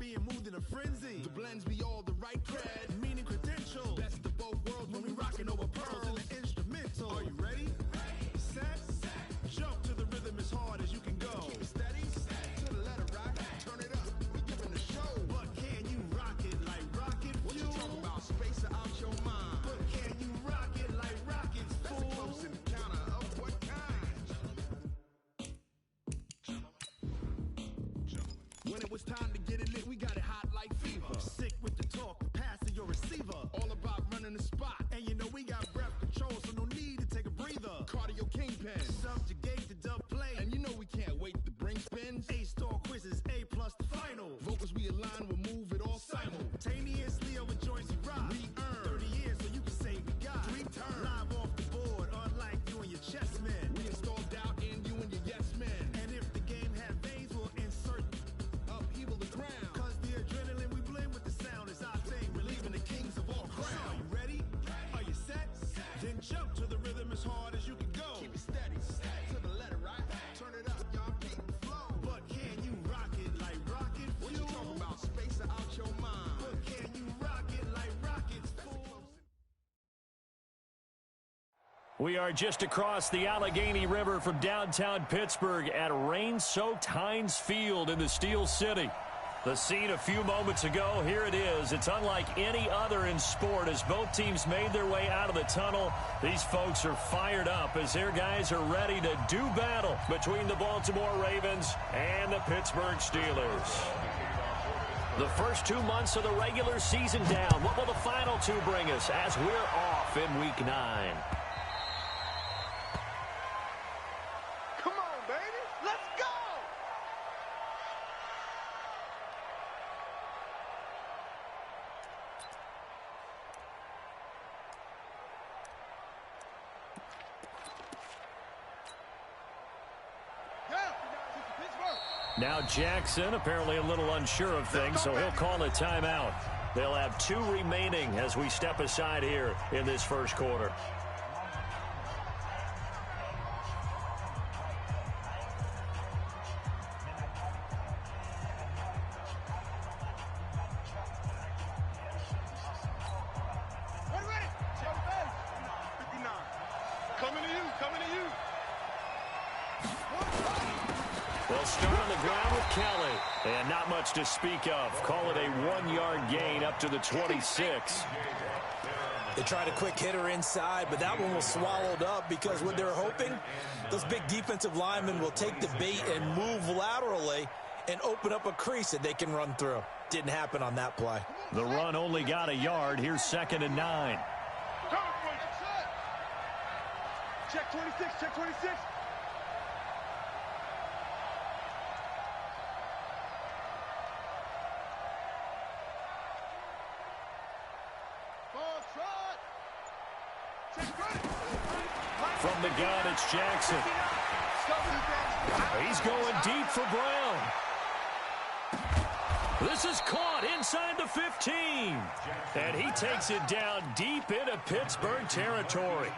being moved in a frenzy. The blends be all the right cred, meaning credentials. Best of both worlds when we rockin' over pearls in the instrumental. Are you ready? Set. Jump to the rhythm as hard as you can go. Keep it steady. To the letter right. Turn it up. We giving the show. But can you rock it like rocket fuel? What you talking about? Space out your mind. But can you rock it like rockets, fool? That's a close encounter of what kind? When it was time to get it lit, we got it hot like fever. Sick with the talk, pass to your receiver. All about running the spot. And you know we got breath control, so no need to take a breather. Cardio kingpin, subjugate the dub play. And you know we can't wait to bring spins. A-star quizzes, A+ the final. Vocals we align, we'll move it all simultaneously over joints we rock. We earn 30 years, so you can say we got 3 turns. Live off the board, unlike you and your chess men. We install doubt in you and your yes men. And if the game had veins, we'll insert upheaval the ground. Cause the adrenaline we blend with the sound is our thing. Relieving the kings of all crowns. So are you ready? Are you set? Then jump to the rhythm as hard as you can go. Keep it steady. To the letter right. Turn it up, y'all keep the flow. But can you rock it like rocket fuel? What you talking about? Space out your mind. But can you rock it like rockets, fool? We are just across the Allegheny River from downtown Pittsburgh at rain-soaked Heinz Field in the Steel City. The scene a few moments ago, here it is. It's unlike any other in sport as both teams made their way out of the tunnel. These folks are fired up as their guys are ready to do battle between the Baltimore Ravens and the Pittsburgh Steelers. The first 2 months of the regular season down. What will the final 2 bring us as we're off in Week 9? Come on, baby. Let's go. Now Jackson apparently a little unsure of things, so he'll call a timeout. They'll have 2 remaining as we step aside here in this first quarter. Ready. Coming to you. They'll start on the ground with Kelly. And not much to speak of. Call it a 1-yard gain up to the 26. They tried a quick hitter inside, but that one was swallowed up because what they're hoping, those big defensive linemen will take the bait and move laterally and open up a crease that they can run through. Didn't happen on that play. The run only got a yard. Here's 2nd and 9. Check 26. From the gun, it's Jackson. He's going deep for Brown. This is caught inside the 15. And he takes it down deep into Pittsburgh territory.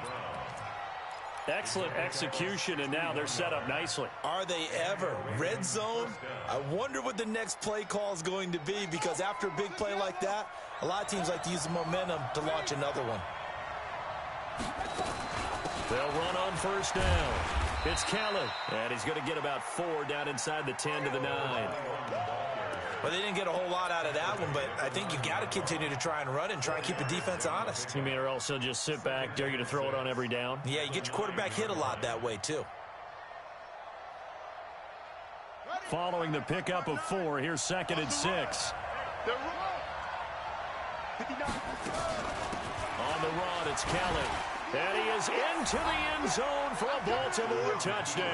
Excellent execution, and now they're set up nicely. Are they ever? Red zone? I wonder what the next play call is going to be, because after a big play like that, a lot of teams like to use the momentum to launch another one. They'll run on first down. It's Kelly, and he's going to get about 4 down inside the 10 to the 9. Well, they didn't get a whole lot out of that one, but I think you got to continue to try and run and try and keep the defense honest. You mean, or else he'll just sit back, dare you to throw it on every down? Yeah, you get your quarterback hit a lot that way, too. Following the pickup of 4, here's 2nd and 6. On the run, it's Kelly. And he is into the end zone for a Baltimore touchdown.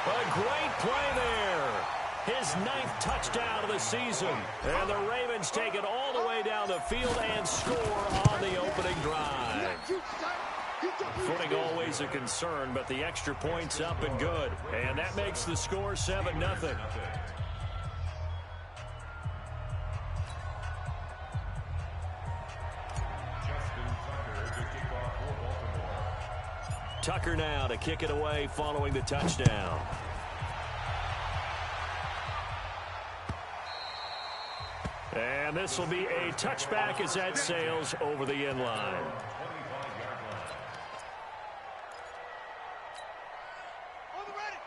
A great play there. His 9th touchdown of the season. And the Ravens take it all the way down the field and score on the opening drive. Footing always a concern, but the extra point's up and good. And that makes the score 7-0. Tucker now to kick it away following the touchdown. And this will be a touchback as that sails over the end line. On the ready.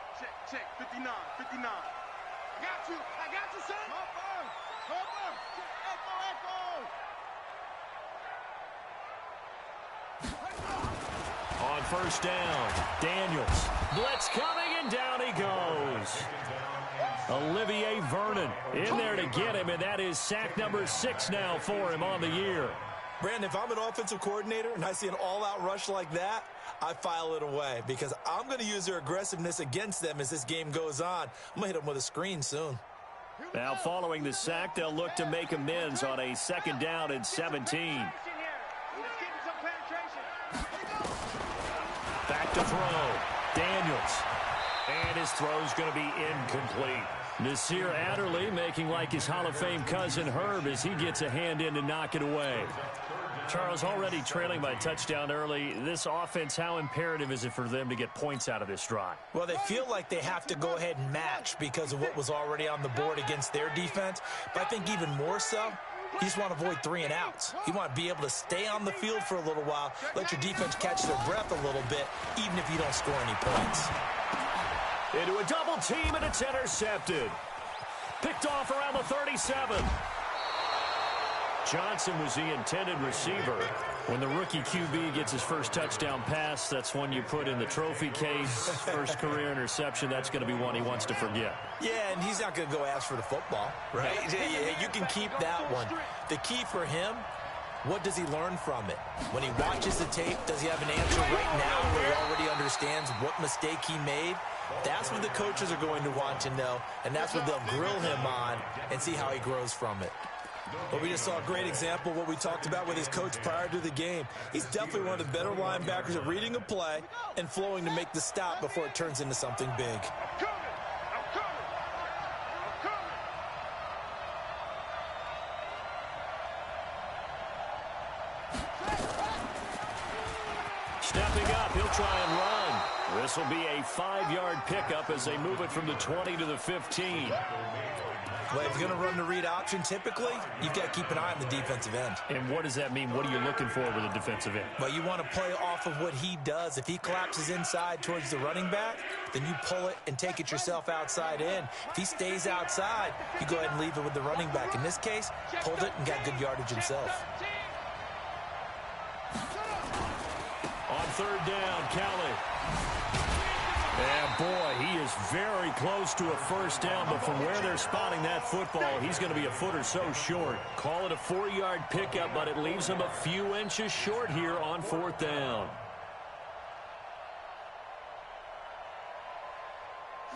Check, 59. I got you, son. Cover. Echo. On first down, Daniels. Blitz coming, and down he goes. Olivier Vernon in there to get him, and that is sack number 6 now for him on the year. Brandon, if I'm an offensive coordinator and I see an all-out rush like that, I file it away because I'm going to use their aggressiveness against them as this game goes on. I'm going to hit them with a screen soon. Now, following the sack, they'll look to make amends on a 2nd down and 17. Back to throw. Daniels. And his throw's going to be incomplete. Nasir Adderley making like his Hall of Fame cousin Herb as he gets a hand in to knock it away. Charles, already trailing by a touchdown early. This offense, how imperative is it for them to get points out of this drive? Well, they feel like they have to go ahead and match because of what was already on the board against their defense. But I think even more so, you just want to avoid 3 and outs. You want to be able to stay on the field for a little while, let your defense catch their breath a little bit, even if you don't score any points. Into a double team, and it's intercepted. Picked off around the 37. Johnson was the intended receiver. When the rookie QB gets his first touchdown pass, that's one you put in the trophy case. First career interception, that's going to be one he wants to forget. Yeah, and he's not going to go ask for the football, right? You can keep that one. The key for him, what does he learn from it? When he watches the tape, does he have an answer right now where he already understands what mistake he made? That's what the coaches are going to want to know, and that's what they'll grill him on and see how he grows from it. But we just saw a great example of what we talked about with his coach prior to the game. He's definitely one of the better linebackers at reading a play and flowing to make the stop before it turns into something big. Stepping up, he'll try and run. This will be a 5-yard pickup as they move it from the 20 to the 15. Well, if you're going to run the read option, typically, you've got to keep an eye on the defensive end. And what does that mean? What are you looking for with a defensive end? Well, you want to play off of what he does. If he collapses inside towards the running back, then you pull it and take it yourself outside in. If he stays outside, you go ahead and leave it with the running back. In this case, pulled it and got good yardage himself. On 3rd down, Kelly. Yeah, boy, he is very close to a first down, but from where they're spotting that football, he's going to be a foot or so short. Call it a 4-yard pickup, but it leaves him a few inches short here on 4th down.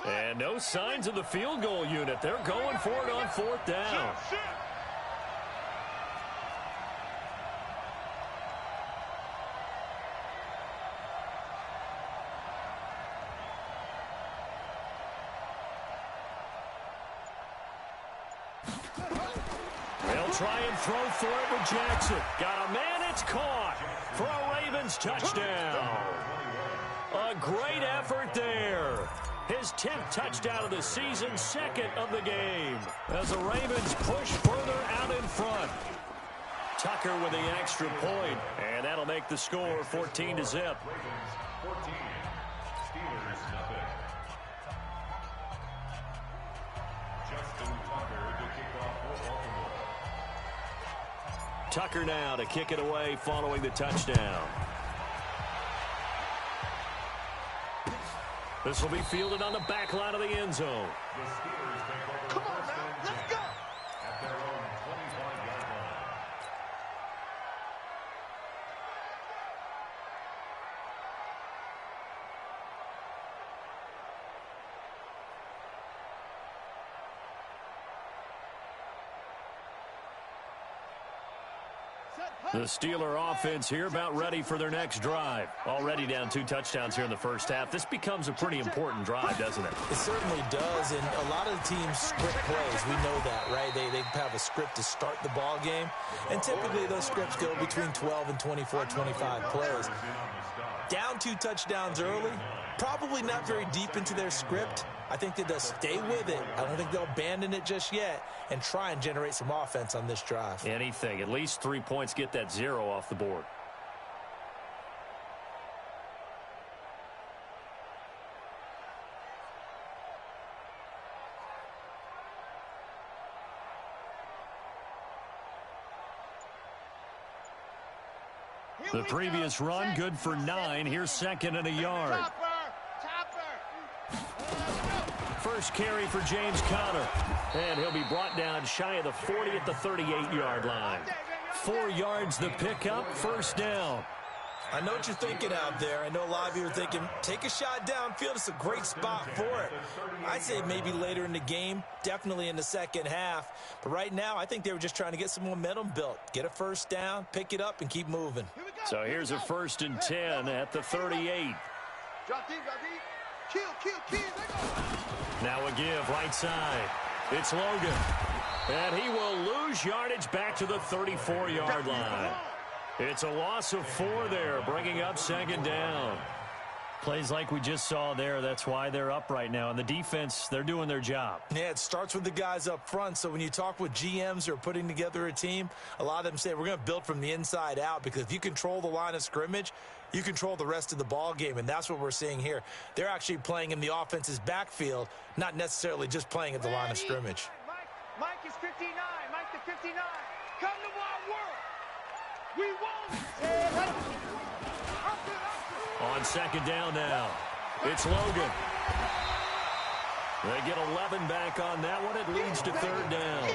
And no signs of the field goal unit. They're going for it on 4th down. They'll try and throw for it with Jackson. Got a man, it's caught for a Ravens touchdown. A great effort there. His 10th touchdown of the season, 2nd of the game. As the Ravens push further out in front. Tucker with the extra point, and that'll make the score 14-0. Tucker now to kick it away following the touchdown. This will be fielded on the back line of the end zone. Come on now, let's go. At their own 25-yard line. The Steeler offense here about ready for their next drive. Already down 2 touchdowns here in the first half. This becomes a pretty important drive, doesn't it? It certainly does, and a lot of the teams script plays. We know that, right? They have a script to start the ball game, and typically those scripts go between 12 and 24, 25 plays. Down 2 touchdowns early, probably not very deep into their script, I think that they'll stay with it. I don't think they'll abandon it just yet and try and generate some offense on this drive. Anything. At least 3 points, get that 0 off the board. The previous run, good for 9. Here's second and a yard. First carry for James Conner. And he'll be brought down shy of the 40 at the 38-yard line. 4 yards the pickup, first down. I know what you're thinking out there. I know a lot of you are thinking, take a shot downfield. It's a great spot for it. I'd say maybe later in the game, definitely in the second half. But right now, I think they were just trying to get some momentum built. Get a first down, pick it up, and keep moving. So here's a 1st and 10 at the 38. Now a give right side. It's Logan. And he will lose yardage back to the 34-yard line. It's a loss of 4 there, bringing up second down. Plays like we just saw there. That's why they're up right now. And the defense, they're doing their job. Yeah, it starts with the guys up front. So when you talk with GMs who are putting together a team, a lot of them say we're going to build from the inside out, because if you control the line of scrimmage, you control the rest of the ball game, and that's what we're seeing here. They're actually playing in the offense's backfield, not necessarily just playing at the line of scrimmage. Mike is 59. Mike the 59. Come to my world. We won't. On second down now, it's Logan. They get 11 back on that one. It leads to third down.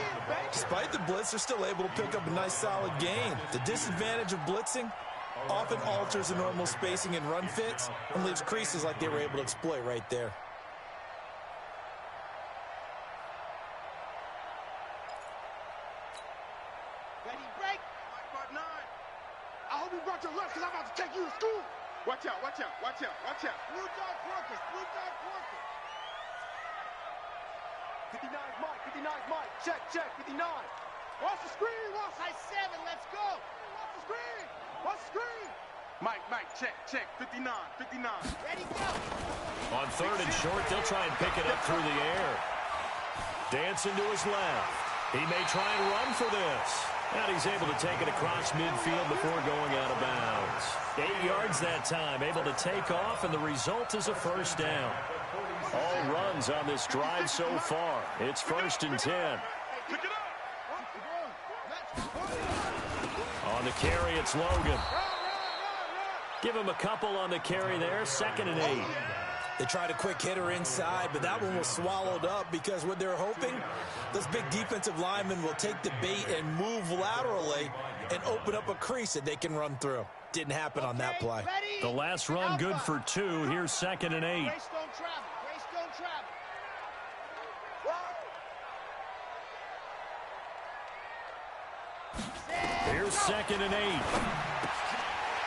Despite the blitz, they're still able to pick up a nice solid gain. The disadvantage of blitzing often alters the normal spacing and run fits and leaves creases like they were able to exploit right there. Ready, break. I hope you brought your lunch, because I'm about to take you to school. Watch out, watch out, watch out, watch out. Blue dog workers, blue dog workers. 59's Mike, 59's Mike. Check, check, 59. Watch the screen, watch. High 7, let's go. Watch the screen, watch the screen. Mike, check, check, 59, 59. Ready, go. On third and short, they'll try and pick it up through the air. Dancing to his left. He may try and run for this. And he's able to take it across midfield before going out of bounds. 8 yards that time, able to take off, and the result is a first down. All runs on this drive so far. It's 1st and 10. On the carry, it's Logan. Give him a couple on the carry there, 2nd and 8. They tried a quick hitter inside, but that one was swallowed up, because what they're hoping, those big defensive linemen will take the bait and move laterally and open up a crease that they can run through. Didn't happen on that play. The last run good for 2. Here's 2nd and 8. Grace don't travel. Grace don't travel. Here's 2nd and 8.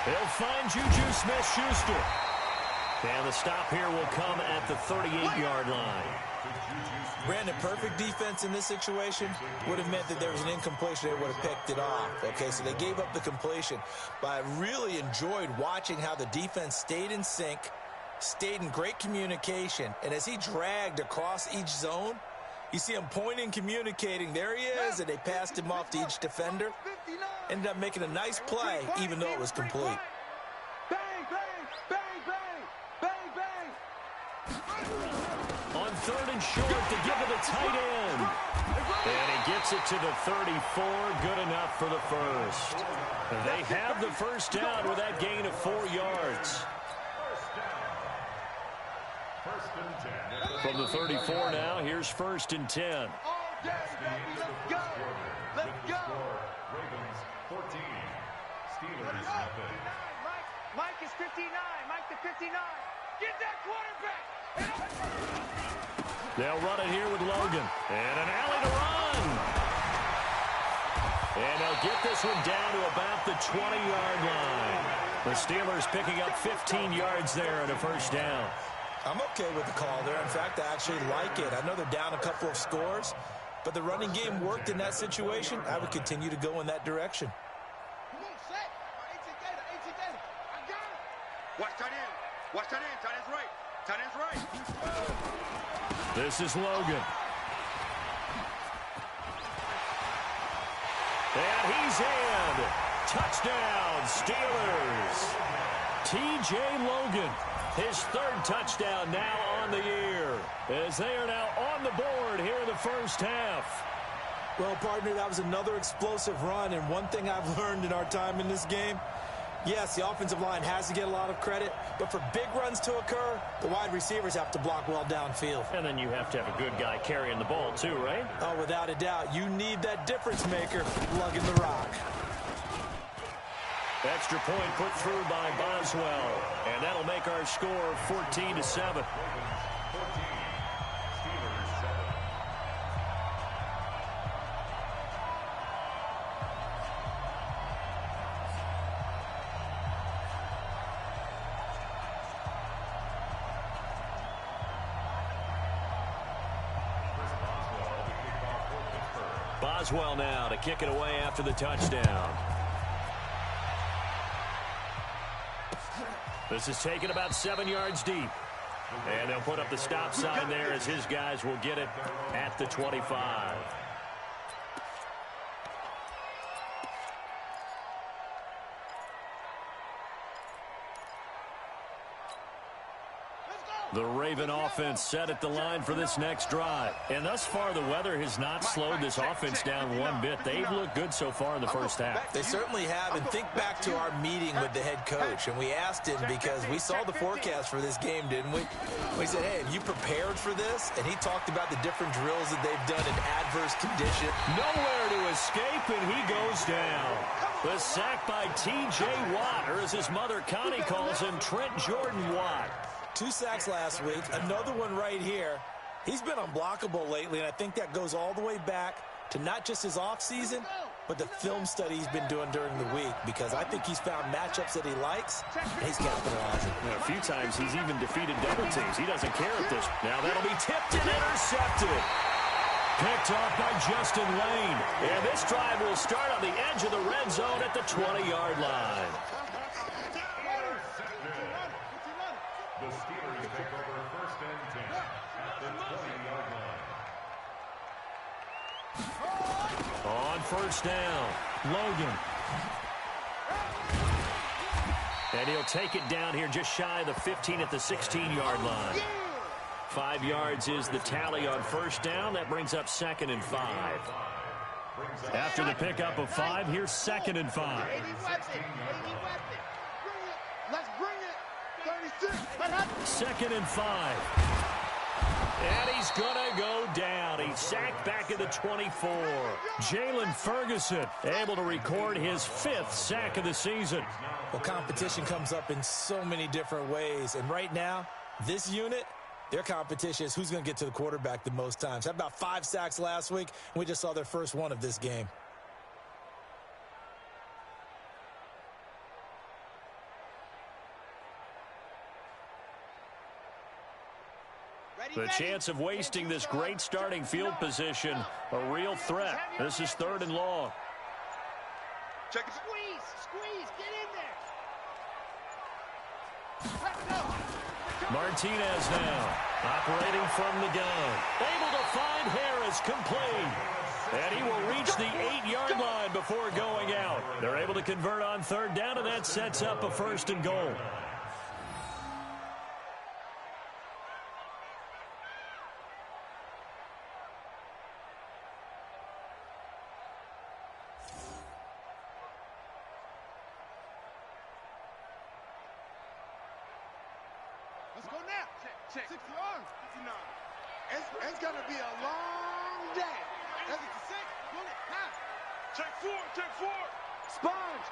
They'll find Juju Smith-Schuster. And the stop here will come at the 38-yard line. Brandon, perfect defense in this situation would have meant that there was an incompletion. They would have picked it off. Okay, so they gave up the completion. But I really enjoyed watching how the defense stayed in sync, stayed in great communication. And as he dragged across each zone, you see him pointing, communicating. There he is, and they passed him off to each defender. Ended up making a nice play, even though it was complete. On third and short to give to the tight end. And he gets it to the 34. Good enough for the first. They have the first down with that gain of 4 yards. From the 34 now, here's 1st and 10. Let's go. Let's go. Ravens 14. Steelers nothing. Mike is 59. Mike the 59. Get that quarterback. They'll run it here with Logan. And an alley to run. And they'll get this one down to about the 20-yard line. The Steelers picking up 15 yards there and a first down. I'm okay with the call there. In fact, I actually like it. I know they're down a couple of scores, but the running game worked in that situation. I would continue to go in that direction. Come on, set. AT Gator. I got it. Watch tight end. Watch tight end. Tight end's right. Tight end's right. This is Logan. And he's in. Touchdown, Steelers. T.J. Logan, his third touchdown now on the year, as they are now on the board here in the first half. Well, partner, that was another explosive run, and one thing I've learned in our time in this game, yes, the offensive line has to get a lot of credit, but for big runs to occur, the wide receivers have to block well downfield. And then you have to have a good guy carrying the ball too, right? Oh, without a doubt. You need that difference maker lugging the rock. Extra point put through by Boswell, and that'll make our score 14-7. Boswell now to kick it away after the touchdown. This is taken about 7 yards deep. And they'll put up the stop sign there as his guys will get it at the 25. The Raven offense set at the line for this next drive. And thus far, the weather has not slowed this offense down one bit. They've looked good so far in the first half. They certainly have. And think back to our meeting with the head coach. And we asked him because we saw the forecast for this game, didn't we? We said, hey, have you prepared for this? And he talked about the different drills that they've done in adverse conditions. Nowhere to escape, and he goes down. The sack by T.J. Watt, or as his mother Connie calls him, Trent Jordan Watt. 2 sacks last week, another one right here. He's been unblockable lately, and I think that goes all the way back to not just his offseason, but the film study he's been doing during the week, because I think he's found matchups that he likes, and he's capitalizing. A few times he's even defeated double teams. He doesn't care at this. Now that'll be tipped and intercepted. Picked off by Justin Lane. And this drive will start on the edge of the red zone at the 20-yard line. The Steelers take over first and 10 at the 20-yard line. On first down, Logan. And he'll take it down here just shy of the 15 at the 16-yard line. 5 yards is the tally on first down. That brings up 2nd and 5. After the pickup of 5, here's 2nd and 5. Let's bring it. 2nd and 5. And he's going to go down. He's sacked back at the 24. Jalen Ferguson able to record his 5th sack of the season. Well, competition comes up in so many different ways. And right now, this unit, their competition is who's going to get to the quarterback the most times. Had about 5 sacks last week, and we just saw their first one of this game. The chance of wasting this great starting field position, a real threat. This is 3rd and long. Check it. Squeeze, get in there. Martinez now, operating from the gun. Able to find Harris, complete. And he will reach the 8-yard line before going out. They're able to convert on 3rd down, and that sets up a 1st and goal. Let's go now. Check. 60 yards. 59. It's going to be a long day. That's it. 6. Pull it. Pass. Check 4. Sponge.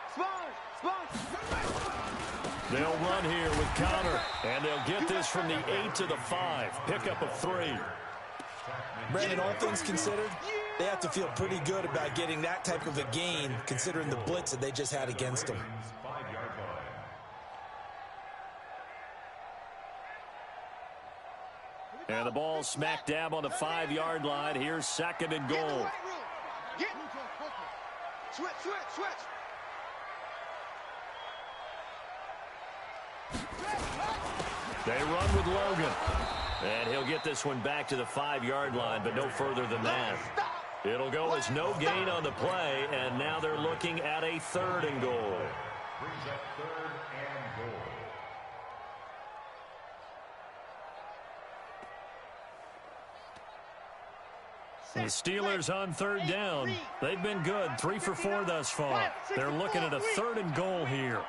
They'll run here with Connor, and they'll get this from the 8 to the 5. Pickup of 3. Brandon, all things considered, they have to feel pretty good about getting that type of a gain, considering the blitz that they just had against them. And the ball smack dab on the 5-yard line. Here's 2nd and goal. Switch. They run with Logan. And he'll get this one back to the 5-yard line, but no further than that. It'll go as no gain on the play, and now they're looking at a 3rd and goal. Brings up 3rd and goal. The Steelers on 3rd down. They've been good, 3 for 4 thus far. They're looking at a 3rd and goal here.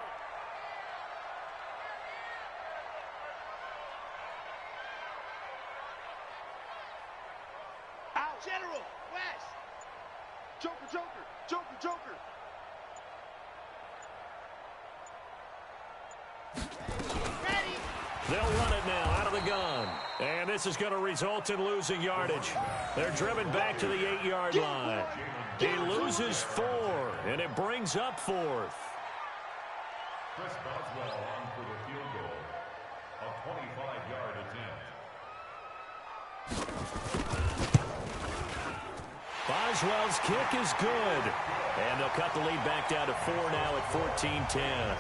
Out. General. West. Joker, Joker. Joker, Joker. Ready. They'll run it now out of the gun. And this is going to result in losing yardage. They're driven back to the 8-yard line. He loses 4, and it brings up 4th. Chris Boswell on for the field goal. A 25-yard attempt. Boswell's kick is good. And they'll cut the lead back down to 4 now at 14-10.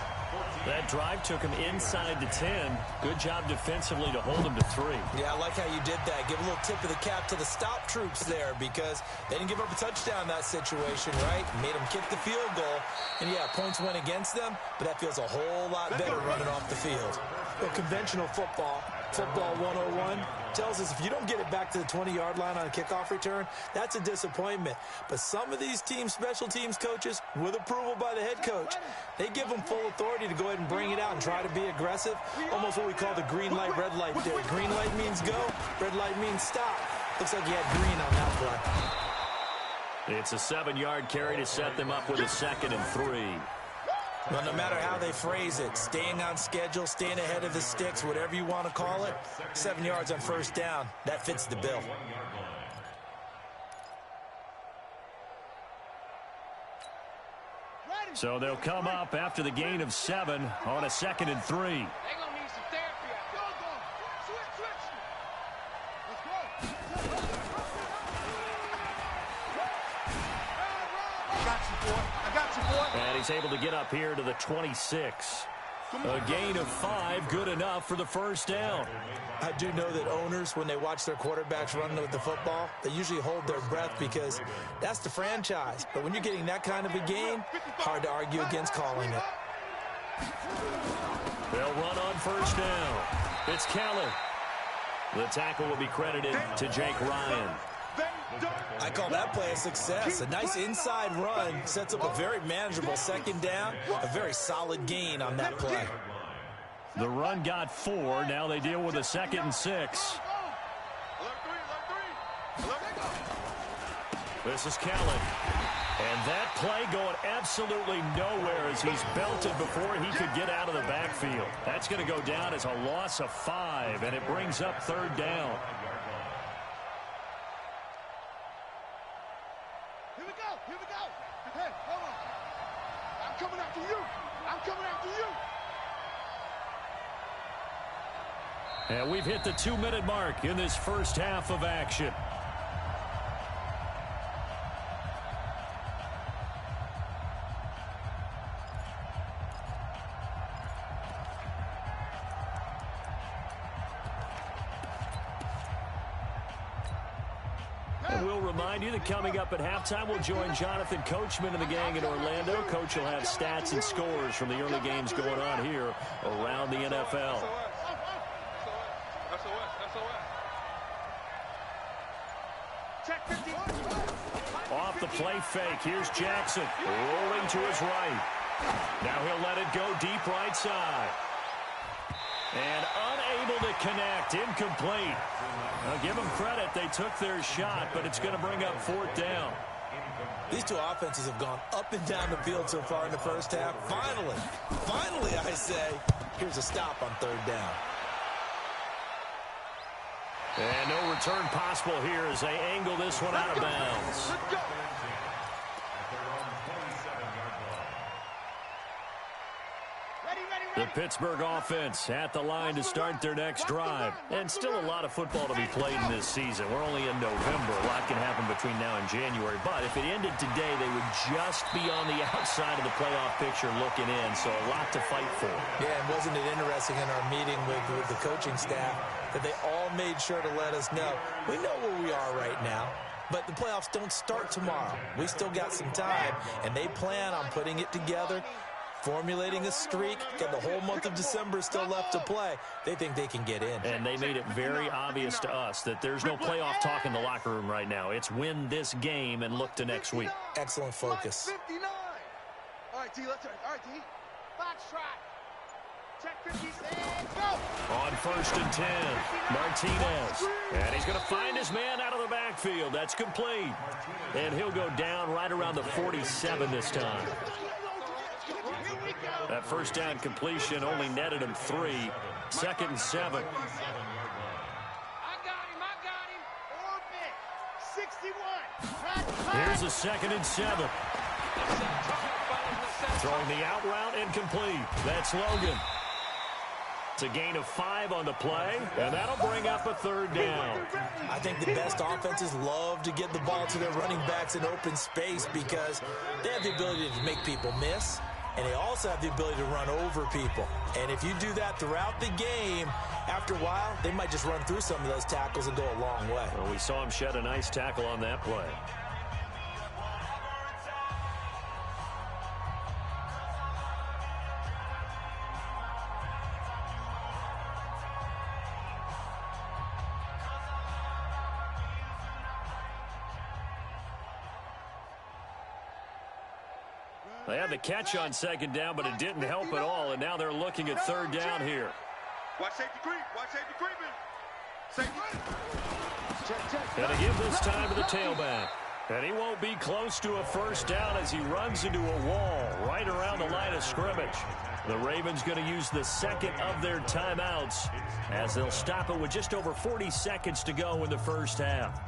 That drive took him inside the 10. Good job defensively to hold him to 3. Yeah, I like how you did that. Give a little tip of the cap to the stop troops there because they didn't give up a touchdown in that situation, right? Made them kick the field goal. And, yeah, points went against them, but that feels a whole lot better running off the field. Well, conventional football 101, tells us if you don't get it back to the 20-yard line on a kickoff return, that's a disappointment. But some of these team special teams coaches, with approval by the head coach, they give them full authority to go ahead and bring it out and try to be aggressive. Almost what we call the green light, red light theory. Green light means go, red light means stop. Looks like he had green on that play. It's a 7-yard carry to set them up with a 2nd and 3. Well, no matter how they phrase it, staying on schedule, staying ahead of the sticks, whatever you want to call it, 7 yards on 1st down, that fits the bill. So they'll come up after the gain of 7 on a 2nd and 3. They're going to need some therapy out there. Go. Switch. Let's go. I got you, boy. And he's able to get up here to the 26. A gain of 5, good enough for the 1st down. I do know that owners, when they watch their quarterbacks run with the football, they usually hold their breath because that's the franchise. But when you're getting that kind of a gain, hard to argue against calling it. They'll run on 1st down. It's Keller. The tackle will be credited to Jake Ryan. I call that play a success. A nice inside run sets up a very manageable 2nd down, a very solid gain on that play. The run got 4. Now they deal with a 2nd and 6. This is Kellen. And that play going absolutely nowhere as he's belted before he could get out of the backfield. That's going to go down as a loss of 5, and it brings up 3rd down. Here we go. Hey, hold on. I'm coming after you. And we've hit the 2-minute mark in this first half of action. And we'll remind you that coming up at halftime, we'll join Jonathan Coachman and the gang in Orlando. Coach will have stats and scores from the early games going on here around the NFL. Off the play fake, here's Jackson, rolling to his right. Now he'll let it go deep right side. And unable to connect, incomplete. Now give them credit, they took their shot, but it's going to bring up 4th down. These two offenses have gone up and down the field so far in the first half. Finally, I say, here's a stop on 3rd down. And no return possible here as they angle this one out of bounds. The Pittsburgh offense at the line to start their next drive. And still a lot of football to be played in this season. We're only in November. A lot can happen between now and January. But if it ended today, they would just be on the outside of the playoff picture looking in. So a lot to fight for. Yeah, and wasn't it interesting in our meeting with the coaching staff that they all made sure to let us know, we know where we are right now. But the playoffs don't start tomorrow. We still got some time, and they plan on putting it together, formulating a streak. Got the whole month of December still left to play. They think they can get in. And they made it very obvious to us that there's no playoff talk in the locker room right now. It's win this game and look to next week. Excellent focus. 59. All right, T, let's try. All right, T. Box try. Check 56. Go. On 1st and 10, Martinez. And he's going to find his man out of the backfield. That's complete. And he'll go down right around the 47 this time. That first down completion only netted him 3. 2nd and 7. I got him. Orbit. 61. Here's a 2nd and 7. Throwing the out route incomplete. That's Logan. It's a gain of 5 on the play, and that'll bring up a 3rd down. I think the best offenses love to get the ball to their running backs in open space because they have the ability to make people miss, and they also have the ability to run over people. And if you do that throughout the game, after a while, they might just run through some of those tackles and go a long way. Well, we saw him shed a nice tackle on that play. They had the catch on 2nd down, but it didn't help at all, and now they're looking at 3rd down here. Watch safety creep. Watch safety creeping. Safety. Check. And they give this time to the tailback. And he won't be close to a 1st down as he runs into a wall right around the line of scrimmage. The Ravens going to use the 2nd of their timeouts as they'll stop it with just over 40 seconds to go in the 1st half.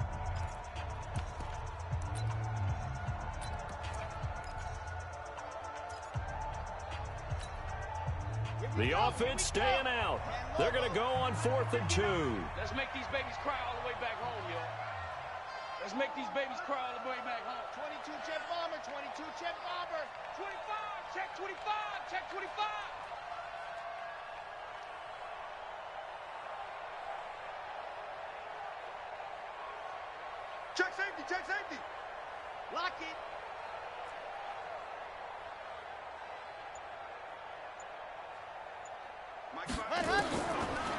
The offense staying out. They're going to go on 4th and 2. Let's make these babies cry all the way back home, yo. Let's make these babies cry all the way back home. 22 check bomber. 22 check bomber. 25, check 25, check 25. Check safety. Check safety. Lock it.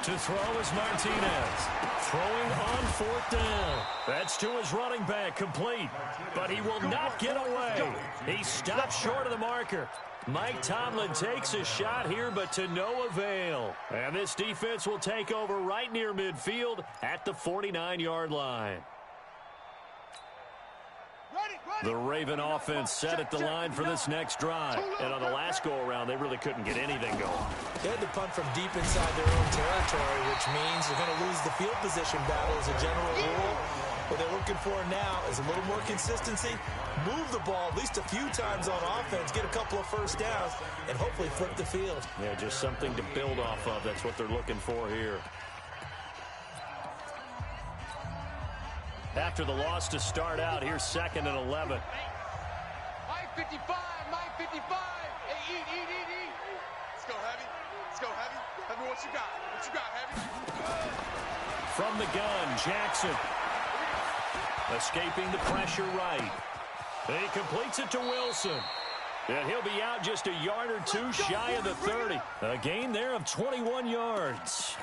To throw is Martinez. Throwing on 4th down. That's to his running back, complete. But he will not get away. He stops short of the marker. Mike Tomlin takes a shot here, but to no avail. And this defense will take over right near midfield at the 49-yard line. The Raven offense set at the line for this next drive. And on the last go-around, they really couldn't get anything going. They had to punt from deep inside their own territory, which means they're going to lose the field position battle as a general rule. What they're looking for now is a little more consistency, move the ball at least a few times on offense, get a couple of 1st downs, and hopefully flip the field. Yeah, just something to build off of. That's what they're looking for here. After the loss to start out, here's 2nd and 11. Mike 55, Mike 55. Hey, eat. Let's go, Heavy. Let's go, Heavy. Heavy, what you got? What you got, Heavy? From the gun, Jackson. Escaping the pressure right. He completes it to Wilson. And he'll be out just a yard or 2 shy of the 30. A gain there of 21 yards.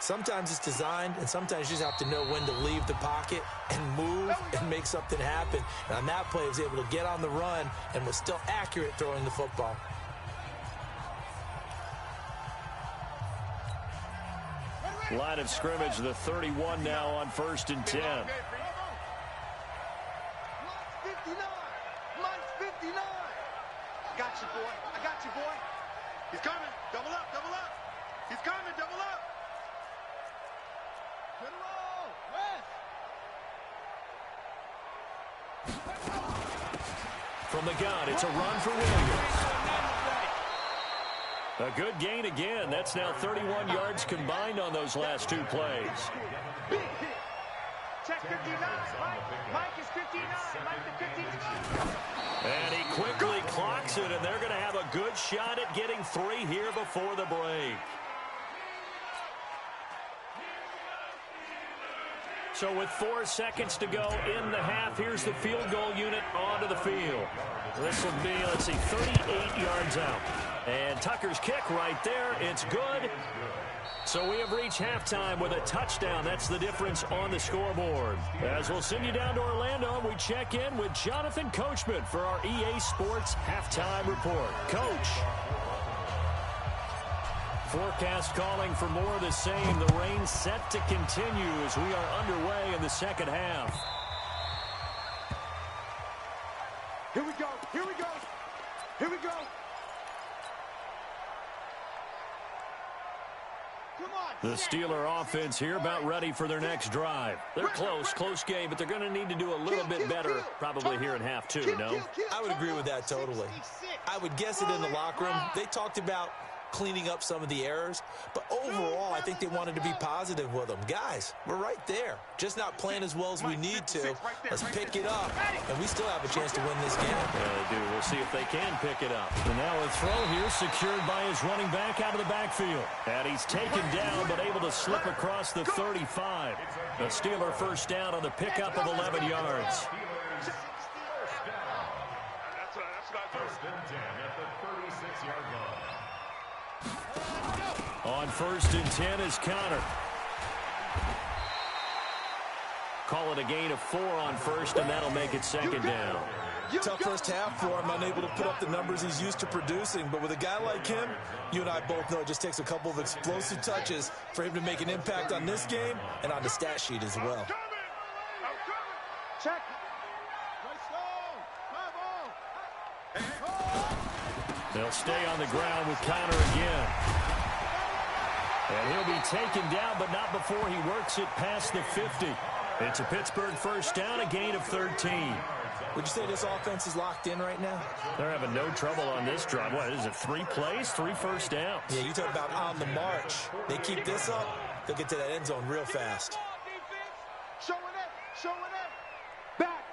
Sometimes it's designed, and sometimes you just have to know when to leave the pocket and move and make something happen. And on that play, he was able to get on the run and was still accurate throwing the football. Line of scrimmage, the 31 now on 1st and 10. Mike's 59. Mike's 59. I got you, boy. I got you, boy. He's coming. Double up, double up. He's coming, double up. Good roll. West. From the gun, it's a run for Williams. A good gain again. That's now 31 yards combined on those last two plays. Big hit. Check 59. Mike is 59. Mike the 59. And he quickly clocks it, and they're going to have a good shot at getting 3 here before the break. So with 4 seconds to go in the half, here's the field goal unit onto the field. This will be, let's see, 38 yards out. And Tucker's kick right there. It's good. So we have reached halftime with a touchdown. That's the difference on the scoreboard. As we'll send you down to Orlando, we check in with Jonathan Coachman for our EA Sports Halftime Report. Coach. Forecast calling for more of the same. The rain set to continue as we are underway in the second half. Here we go. Here we go. Here we go. Come on. The Steeler offense here about ready for their next drive. They're close game, but they're going to need to do a little bit better probably here in half two, no? I would agree with that totally. I would guess it in the locker room. They talked about cleaning up some of the errors, but overall I think they wanted to be positive with them. Guys, we're right there, just not playing as well as we need to. Let's pick it up, and we still have a chance to win this game. Yeah, they do. We'll see if they can pick it up. And now a throw here secured by his running back out of the backfield. And he's taken down but able to slip across the 35. The Steeler first down on the pickup of 11 yards. First and 10 at the 36-yard line. On first and 10 is Connor. Call it a gain of 4 on first, and that'll make it second down. Tough first half for him, unable to put up the numbers he's used to producing. But with a guy like him, you and I both know it just takes a couple of explosive touches for him to make an impact on this game and on the stat sheet as well. Check. They'll stay on the ground with Connor again. And he'll be taken down, but not before he works it past the 50. It's a Pittsburgh first down, a gain of 13. Would you say this offense is locked in right now? They're having no trouble on this drive. What is it, 3 plays, 3 first downs? Yeah, you talk about on the march. They keep this up, they'll get to that end zone real fast. Showing it. Back.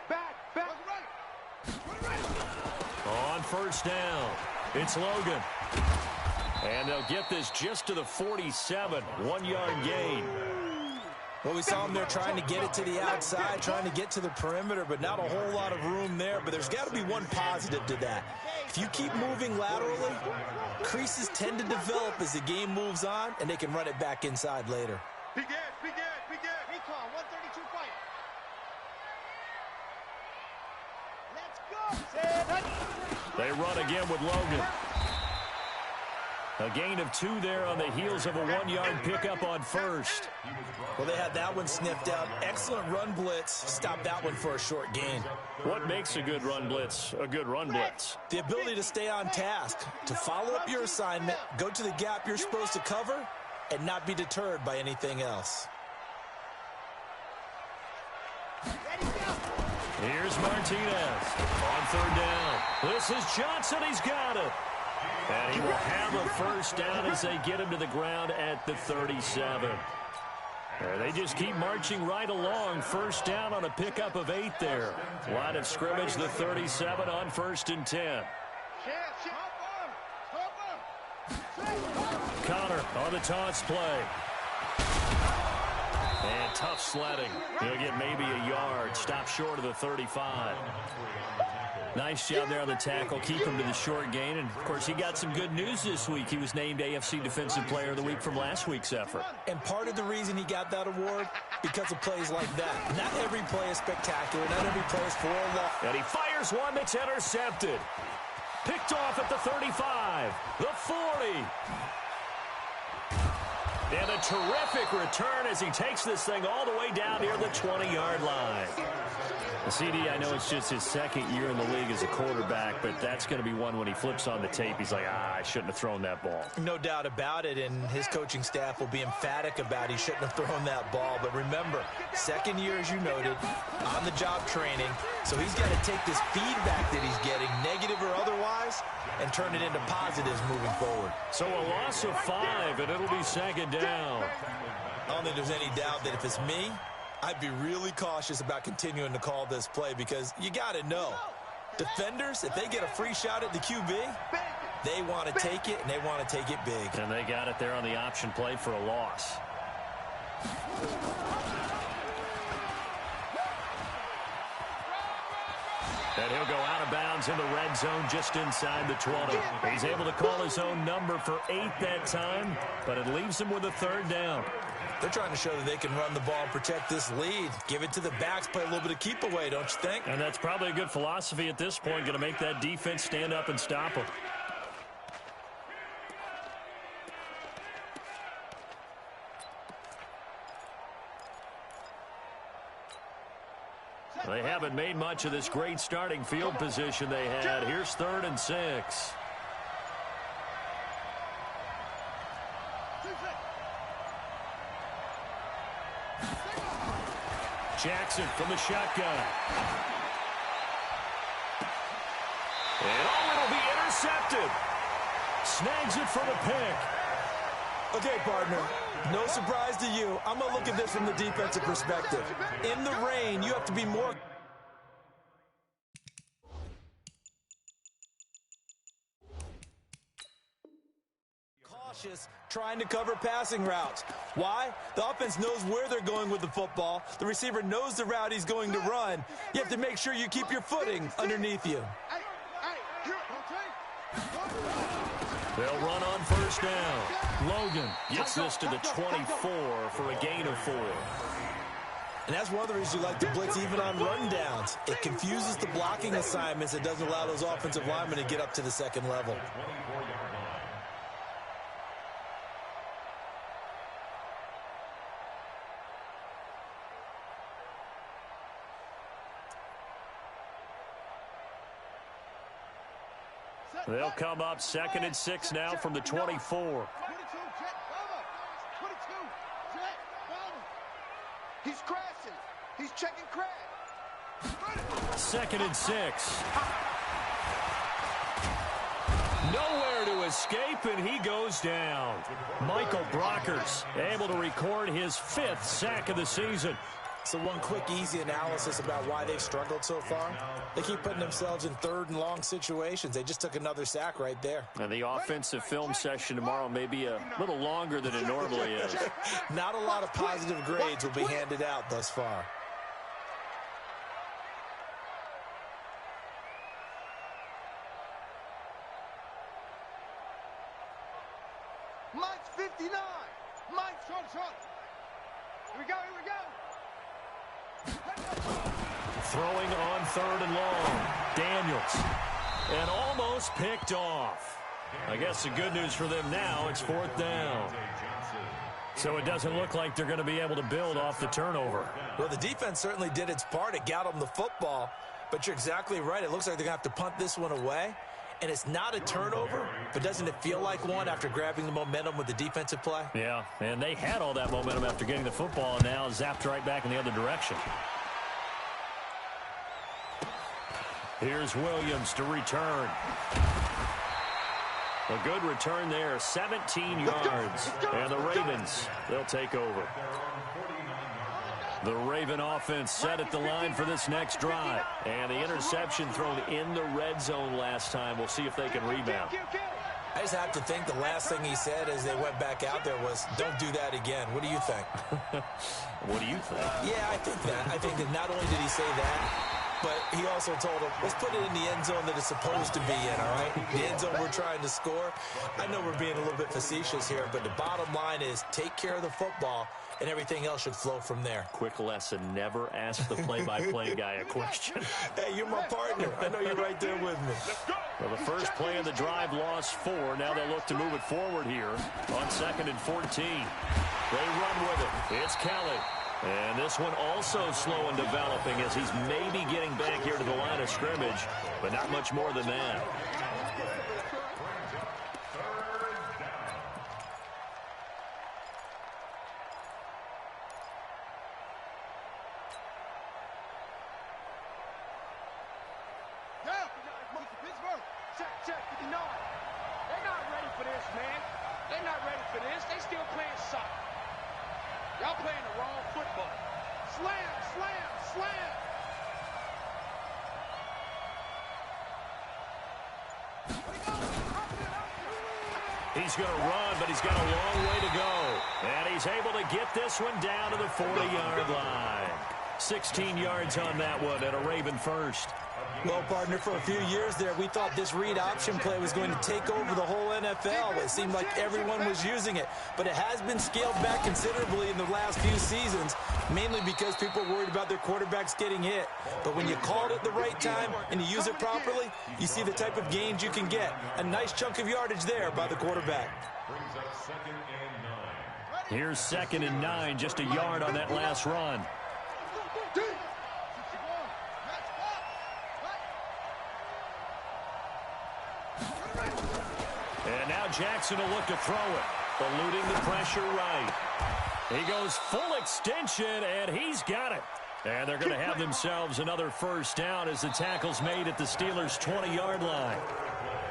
On first down, it's Logan. And they'll get this just to the 47, 1-yard gain. Well, we saw him there trying to get it to the outside, trying to get to the perimeter, but not a whole lot of room there. But there's got to be one positive to that. If you keep moving laterally, creases tend to develop as the game moves on, and they can run it back inside later. Be good. Recon, 132 fight. Let's go. They run again with Logan. A gain of 2 there on the heels of a 1-yard pickup on first. Well, they had that one sniffed out. Excellent run blitz. Stop that one for a short gain. What makes a good run blitz a good run blitz? The ability to stay on task, to follow up your assignment, go to the gap you're supposed to cover, and not be deterred by anything else. Here's Martinez on third down. This is Johnson. He's got it. And he will have a first down as they get him to the ground at the 37. They just keep marching right along. First down on a pickup of 8 there. Line of scrimmage, the 37 on first and 10. Connor on the toss play. And tough sledding. He'll get maybe a yard. Stop short of the 35. Nice job there on the tackle. Keep him to the short gain. And, of course, he got some good news this week. He was named AFC Defensive Player of the Week from last week's effort. And part of the reason he got that award, because of plays like that. Not every play is spectacular. Not every play is for a loss. And he fires one that's intercepted. Picked off at the 35, the 40. And a terrific return as he takes this thing all the way down near the 20-yard line. The CD, I know it's just his second year in the league as a quarterback, but that's going to be one when he flips on the tape. He's like, I shouldn't have thrown that ball. No doubt about it, and his coaching staff will be emphatic about he shouldn't have thrown that ball. But remember, second year, as you noted, on-the-job training, so he's got to take this feedback that he's getting, negative or otherwise, and turn it into positives moving forward. So a loss of 5, and it'll be second down. I don't think there's any doubt that if it's me, I'd be really cautious about continuing to call this play because you got to know, defenders, if they get a free shot at the QB, they want to take it, and they want to take it big. And they got it there on the option play for a loss. And he'll go out of bounds in the red zone just inside the 20. He's able to call his own number for 8 that time, but it leaves him with a third down. They're trying to show that they can run the ball and protect this lead. Give it to the backs, play a little bit of keep away, don't you think? And that's probably a good philosophy at this point, going to make that defense stand up and stop them. They haven't made much of this great starting field position they had. Here's 3rd and 6. Jackson from the shotgun. And it'll be intercepted. Snags it for the pick. Okay, partner, no surprise to you. I'm going to look at this from the defensive perspective. In the rain, you have to be more cautious trying to cover passing routes. Why? The offense knows where they're going with the football. The receiver knows the route he's going to run. You have to make sure you keep your footing underneath you. They'll run on first down. Logan gets this to the 24 for a gain of 4. And that's one of the reasons you like to blitz even on rundowns. It confuses the blocking assignments. It doesn't allow those offensive linemen to get up to the second level. They'll come up 2nd and 6 now from the 24. He's crashing. He's checking crash. 2nd and 6. Nowhere to escape, and he goes down. Michael Brockers able to record his 5th sack of the season. So one quick, easy analysis about why they've struggled so far. They keep putting themselves in 3rd and long situations. They just took another sack right there. And the offensive film session tomorrow may be a little longer than it normally is. Not a lot of positive grades will be handed out thus far. Mike's 59. Mike's short. Here we go. Throwing on 3rd and long. Daniels. And almost picked off. I guess the good news for them now, it's 4th down. So it doesn't look like they're going to be able to build off the turnover. Well, the defense certainly did its part. It got them the football. But you're exactly right. It looks like they're going to have to punt this one away. And it's not a turnover, but doesn't it feel like one after grabbing the momentum with the defensive play? Yeah, and they had all that momentum after getting the football, and now zapped right back in the other direction. Here's Williams to return. A good return there, 17 yards. And the Ravens, they'll take over. The Raven offense set at the line for this next drive. And the interception thrown in the red zone last time. We'll see if they can rebound. I just have to think the last thing he said as they went back out there was, don't do that again. What do you think? What do you think? Yeah, I think that. I think that not only did he say that, but he also told him, let's put it in the end zone that it's supposed to be in, all right? The end zone we're trying to score. I know we're being a little bit facetious here, but the bottom line is take care of the football, and everything else should flow from there. Quick lesson, never ask the play-by-play guy a question. Hey, you're my partner. I know you're right there with me. Well, the first play of the drive lost 4. Now they'll look to move it forward here on 2nd and 14. They run with it. It's Kelly. And this one also slow in developing as he's maybe getting back here to the line of scrimmage, but not much more than that. Check, 59. They're not ready for this, man. They're not ready for this. They still playing soccer. Y'all playing the wrong football. Slam, slam, slam. He's going to run, but he's got a long way to go. And he's able to get this one down to the 40-yard line. 16 yards on that one and a Raven first. Well, partner, for a few years there, we thought this read option play was going to take over the whole NFL. It seemed like everyone was using it, but it has been scaled back considerably in the last few seasons, mainly because people are worried about their quarterbacks getting hit. But when you call it at the right time and you use it properly, you see the type of gains you can get. A nice chunk of yardage there by the quarterback. Here's 2nd and 9, just a yard on that last run. And now Jackson will look to throw it, eluding the pressure right. He goes full extension, and he's got it. And they're going to have themselves another first down as the tackle's made at the Steelers' 20-yard line.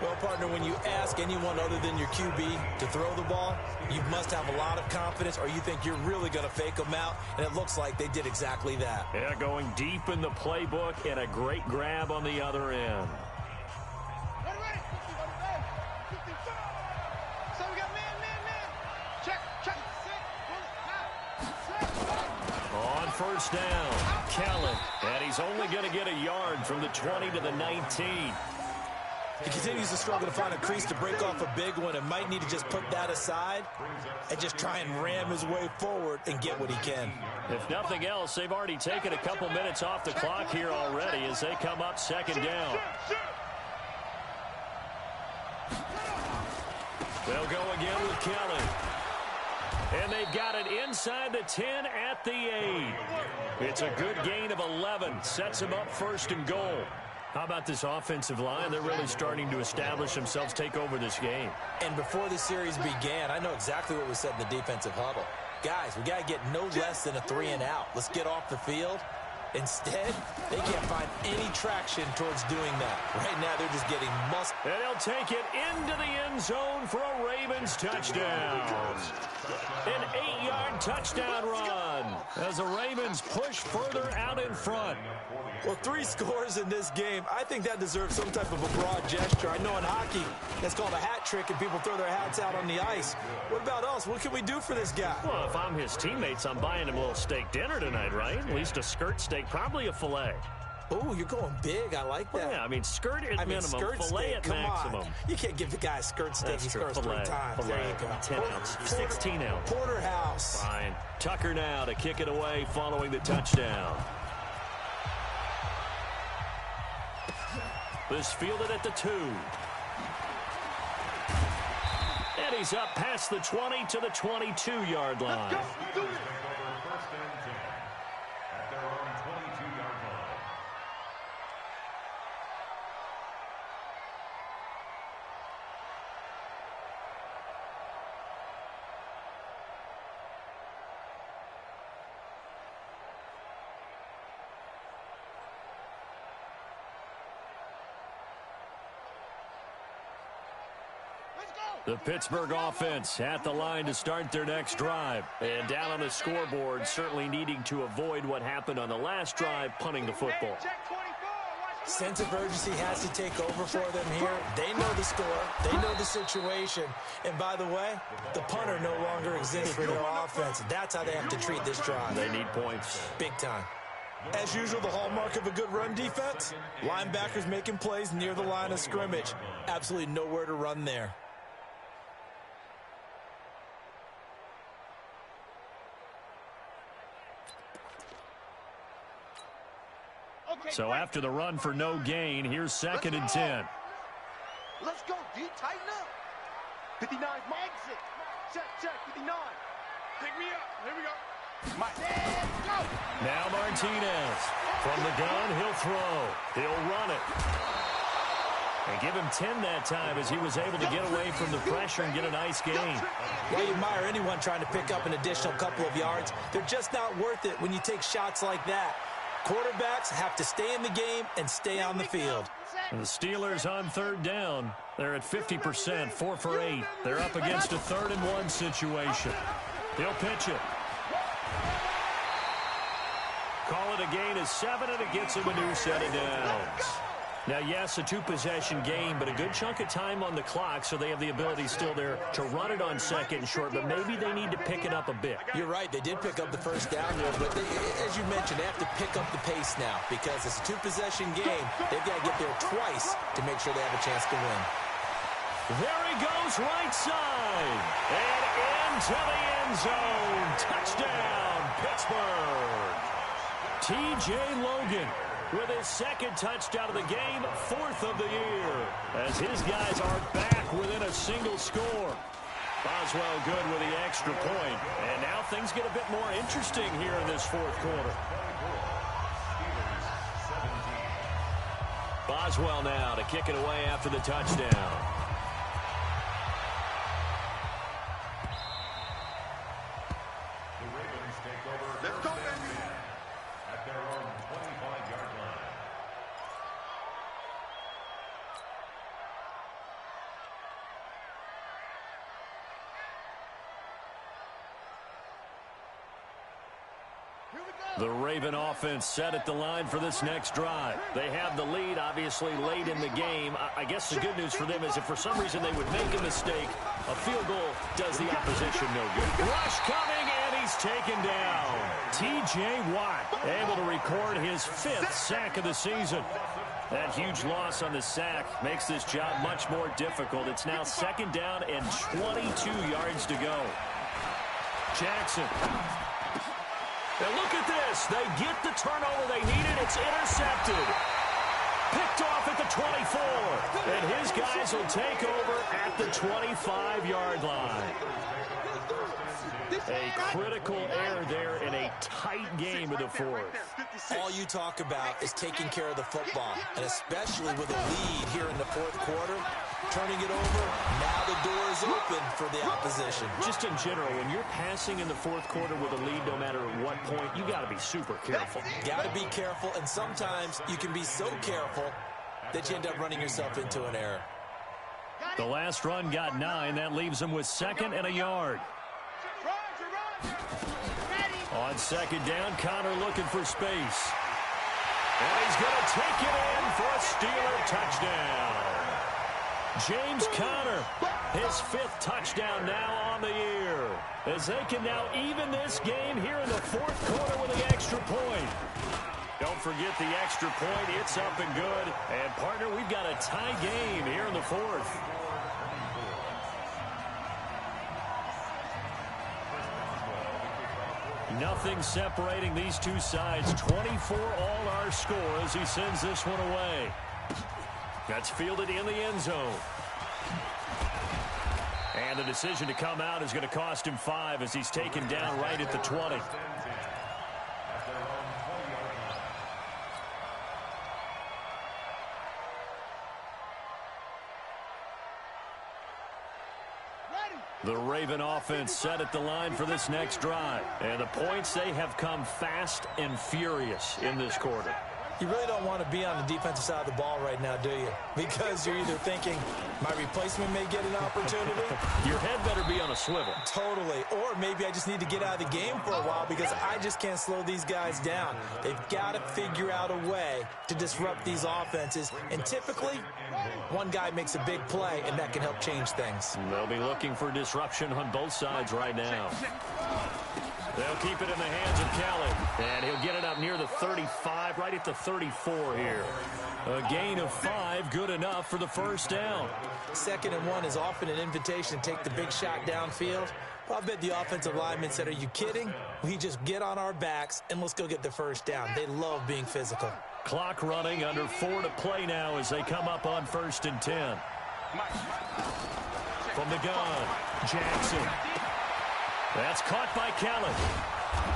Well, partner, when you ask anyone other than your QB to throw the ball, you must have a lot of confidence, or you think you're really going to fake them out, and it looks like they did exactly that. Yeah, going deep in the playbook and a great grab on the other end. First down, Kelly, and he's only going to get a yard from the 20 to the 19. He continues to struggle to find a crease to break off a big one and might need to just put that aside and just try and ram his way forward and get what he can. If nothing else, they've already taken a couple minutes off the clock here already as they come up 2nd down. They'll go again with Kelly. And they've got it inside the 10 at the 8. It's a good gain of 11. Sets them up 1st and goal. How about this offensive line? They're really starting to establish themselves, take over this game. And before the series began, I know exactly what was said in the defensive huddle. Guys, we got to get no less than a 3-and-out. Let's get off the field. Instead, they can't find any traction towards doing that. Right now, they're just getting muscle. And he'll take it into the end zone for a Ravens touchdown. An 8-yard touchdown run as the Ravens push further out in front. Well, 3 scores in this game. I think that deserves some type of a broad gesture. I know in hockey, that's called a hat trick, and people throw their hats out on the ice. What about us? What can we do for this guy? Well, if I'm his teammates, I'm buying him a little steak dinner tonight, right? At least a skirt steak, probably a filet. Oh, you're going big. I like that. Well, yeah, I mean, skirt at minimum, skirt filet steak, at come maximum. On. You can't give the guy a skirt steak. That's He true. scores 3 times. Filet. There you go. 10 ounce, 16 ounce. Porterhouse. Fine. Tucker now to kick it away following the touchdown. This fielded at the 2. And he's up past the 20 to the 22-yard line. Let's go. First and 10 at their own 22-yard line. The Pittsburgh offense at the line to start their next drive. And down on the scoreboard, certainly needing to avoid what happened on the last drive, punting the football. Sense of urgency has to take over for them here. They know the score. They know the situation. And by the way, the punter no longer exists for their offense. That's how they have to treat this drive. They need points. Big time. As usual, the hallmark of a good run defense, linebackers making plays near the line of scrimmage. Absolutely nowhere to run there. So after the run for no gain, here's 2nd and 10. Let's go, D. Tighten up. 59 exit. Check, 59. Pick me up. Here we go. Mike. Let's go. Now Martinez. From the gun, he'll throw. He'll run it. And give him 10 that time as he was able to get away from the pressure and get a nice gain. Well, you admire anyone trying to pick up an additional couple of yards. They're just not worth it when you take shots like that. Quarterbacks have to stay in the game and stay on the field. And the Steelers on 3rd down. They're at 50%, 4 for 8. They're up against a 3rd and 1 situation. He'll pitch it. Call it a gain of 7, and it gets him a new set of downs. Now, yes, a 2-possession game, but a good chunk of time on the clock, so they have the ability still there to run it on 2nd and short, but maybe they need to pick it up a bit. You're right. They did pick up the first down there, but as you mentioned, they have to pick up the pace now because it's a 2-possession game. They've got to get there twice to make sure they have a chance to win. There he goes, right side, and into the end zone. Touchdown, Pittsburgh. T.J. Logan with his 2nd touchdown of the game, 4th of the year, as his guys are back within a single score. Boswell good with the extra point, and now things get a bit more interesting here in this 4th quarter. Boswell now to kick it away after the touchdown. Let's go, baby. At their own 25-yard line. The Raven offense set at the line for this next drive. They have the lead, obviously, late in the game. I guess the good news for them is if for some reason they would make a mistake, a field goal does the opposition no good. Rush coming, and he's taken down. T.J. Watt able to record his 5th sack of the season. That huge loss on the sack makes this job much more difficult. It's now 2nd down and 22 yards to go. Jackson. And look at this. They get the turnover they needed. It's intercepted. Picked off at the 24. And his guys will take over at the 25-yard line. A critical error there in a tight game of the 4th. All you talk about is taking care of the football, and especially with a lead here in the 4th quarter, turning it over, now the door is open for the opposition. Just in general, when you're passing in the 4th quarter with a lead, no matter at what point, you got to be super careful. Got to be careful, and sometimes you can be so careful that you end up running yourself into an error. The last run got 9. That leaves them with 2nd and a yard. On 2nd down, Connor looking for space. And he's going to take it in for a Steeler touchdown. James Conner, his 5th touchdown now on the year, as they can now even this game here in the 4th quarter with the extra point. Don't forget the extra point. It's up and good. And, partner, we've got a tie game here in the 4th. Nothing separating these two sides. 24 all our score as he sends this one away. That's fielded in the end zone. And the decision to come out is going to cost him 5 as he's taken down right at the 20. The Raven offense set at the line for this next drive. And the points, they have come fast and furious in this quarter. You really don't want to be on the defensive side of the ball right now, do you? Because you're either thinking, my replacement may get an opportunity. Your head better be on a swivel. Totally. Or maybe I just need to get out of the game for a while because I just can't slow these guys down. They've got to figure out a way to disrupt these offenses. And typically, one guy makes a big play, and that can help change things. They'll be looking for disruption on both sides right now. They'll keep it in the hands of Kelly. And he'll get it up near the 35, right at the 34 here. A gain of 5, good enough for the first down. 2nd and 1 is often an invitation to take the big shot downfield. Well, I bet the offensive lineman said, are you kidding? We just get on our backs and let's go get the first down. They love being physical. Clock running, under 4 to play now as they come up on 1st and 10. From the gun, Jackson. That's caught by Kelly.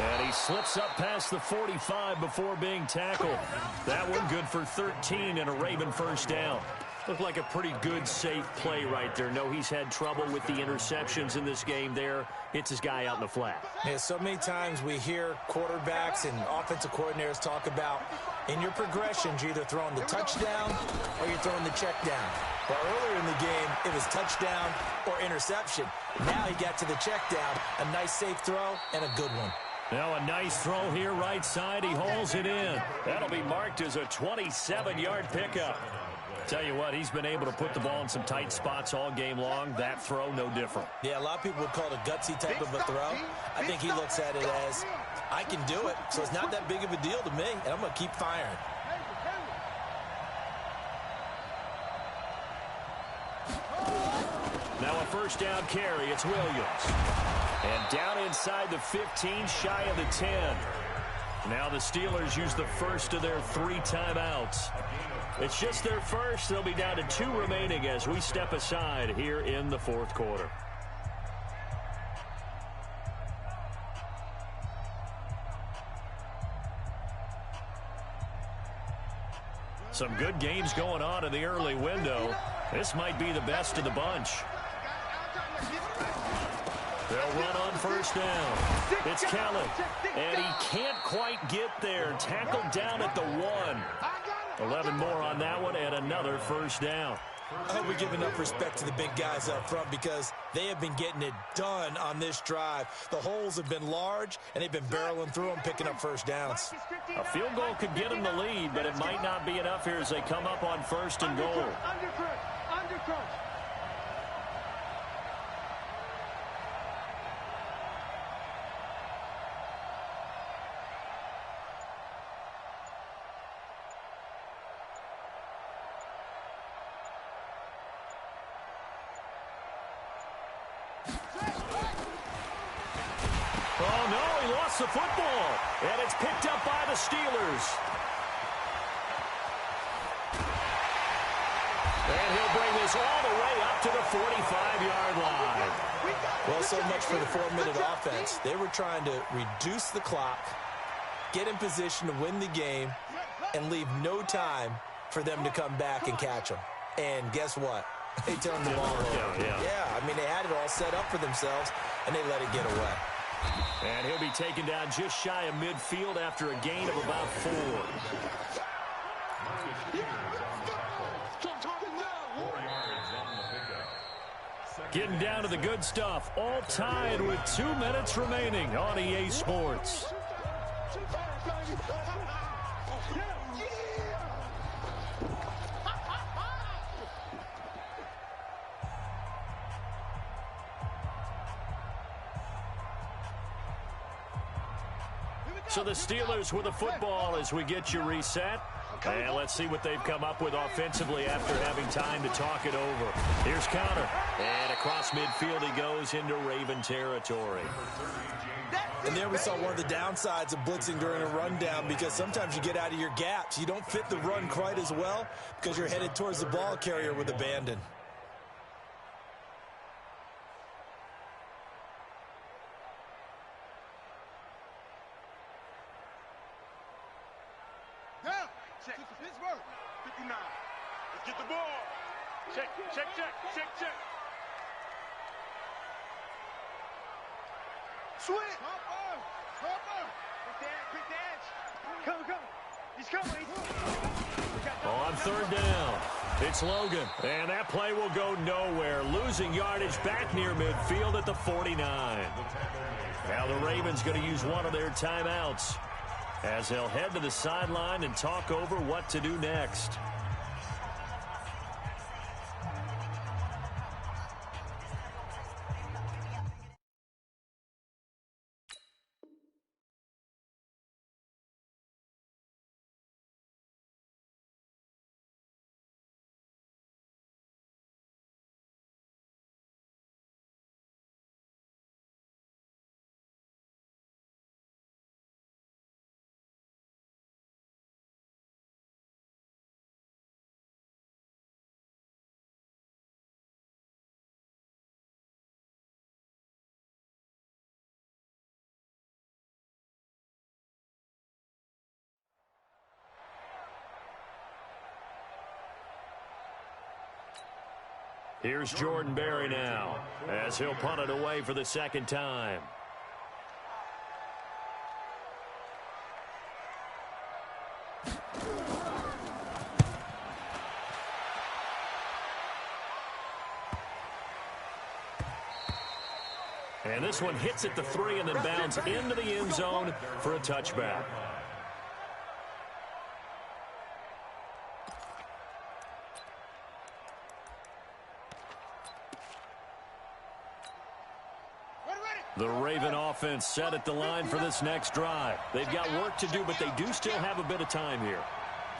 And he slips up past the 45 before being tackled. That one good for 13 and a Raven first down. Looked like a pretty good, safe play right there. No, he's had trouble with the interceptions in this game there. Hits his guy out in the flat. Yeah, so many times we hear quarterbacks and offensive coordinators talk about in your progressions, you're either throwing the touchdown or you're throwing the check down. Well, earlier in the game, it was touchdown or interception. Now he got to the check down, a nice safe throw and a good one. Now a nice throw here right side. He hauls it in. That'll be marked as a 27-yard pickup. Tell you what, he's been able to put the ball in some tight spots all game long. That throw, no different. Yeah, a lot of people would call it a gutsy type of a throw. I think he looks at it as, I can do it, so it's not that big of a deal to me, and I'm going to keep firing. Now a first down carry. It's Williams. And down inside the 15, shy of the 10. Now the Steelers use the first of their 3 timeouts. It's just their first. They'll be down to 2 remaining as we step aside here in the 4th quarter. Some good games going on in the early window. This might be the best of the bunch. They'll run on first down. It's Kelly. And he can't quite get there. Tackled down at the 1. 11 more on that one and another first down. I hope we give enough respect to the big guys up front because they have been getting it done on this drive. The holes have been large, and they've been barreling through them, picking up first downs. A field goal could get them the lead, but it might not be enough here as they come up on 1st and goal. Oh, no, he lost the football. And it's picked up by the Steelers. And he'll bring this all the way up to the 45-yard line. Well, so much for the 4-minute offense. They were trying to reduce the clock, get in position to win the game, and leave no time for them to come back and catch them. And guess what? They turned the ball over. Yeah, I mean, they had it all set up for themselves, and they let it get away. And he'll be taken down just shy of midfield after a gain of about 4. Getting down to the good stuff. All tied with 2 minutes remaining on EA Sports. So the Steelers with the football as we get you reset. And let's see what they've come up with offensively after having time to talk it over. Here's counter. And across midfield he goes into Raven territory. And there we saw one of the downsides of blitzing during a rundown because sometimes you get out of your gaps. You don't fit the run quite as well because you're headed towards the ball carrier with abandon. Check. Pittsburgh. 59. Let's get the ball. Check. Switch. Quick dash. Come. He's coming. On 3rd down, it's Logan. And that play will go nowhere. Losing yardage back near midfield at the 49. Now the Ravens going to use one of their timeouts as they'll head to the sideline and talk over what to do next. Here's Jordan Berry now as he'll punt it away for the second time. And this one hits at the 3 and then bounds into the end zone for a touchback. The Raven offense set at the line for this next drive. They've got work to do, but they do still have a bit of time here.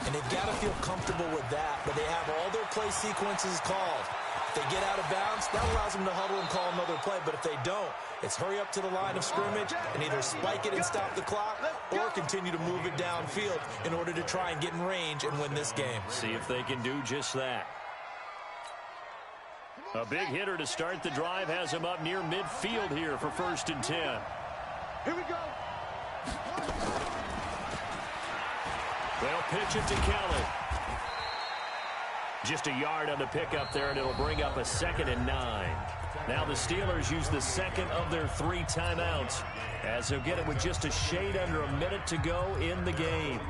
And they've got to feel comfortable with that, but they have all their play sequences called. If they get out of bounds, that allows them to huddle and call another play, but if they don't, it's hurry up to the line of scrimmage and either spike it and stop the clock or continue to move it downfield in order to try and get in range and win this game. See if they can do just that. A big hitter to start the drive has him up near midfield here for 1st and 10. Here we go. They'll pitch it to Kelly. Just a yard on the pickup there, and it'll bring up a 2nd and 9. Now the Steelers use the second of their 3 timeouts as they'll get it with just a shade under a minute to go in the game.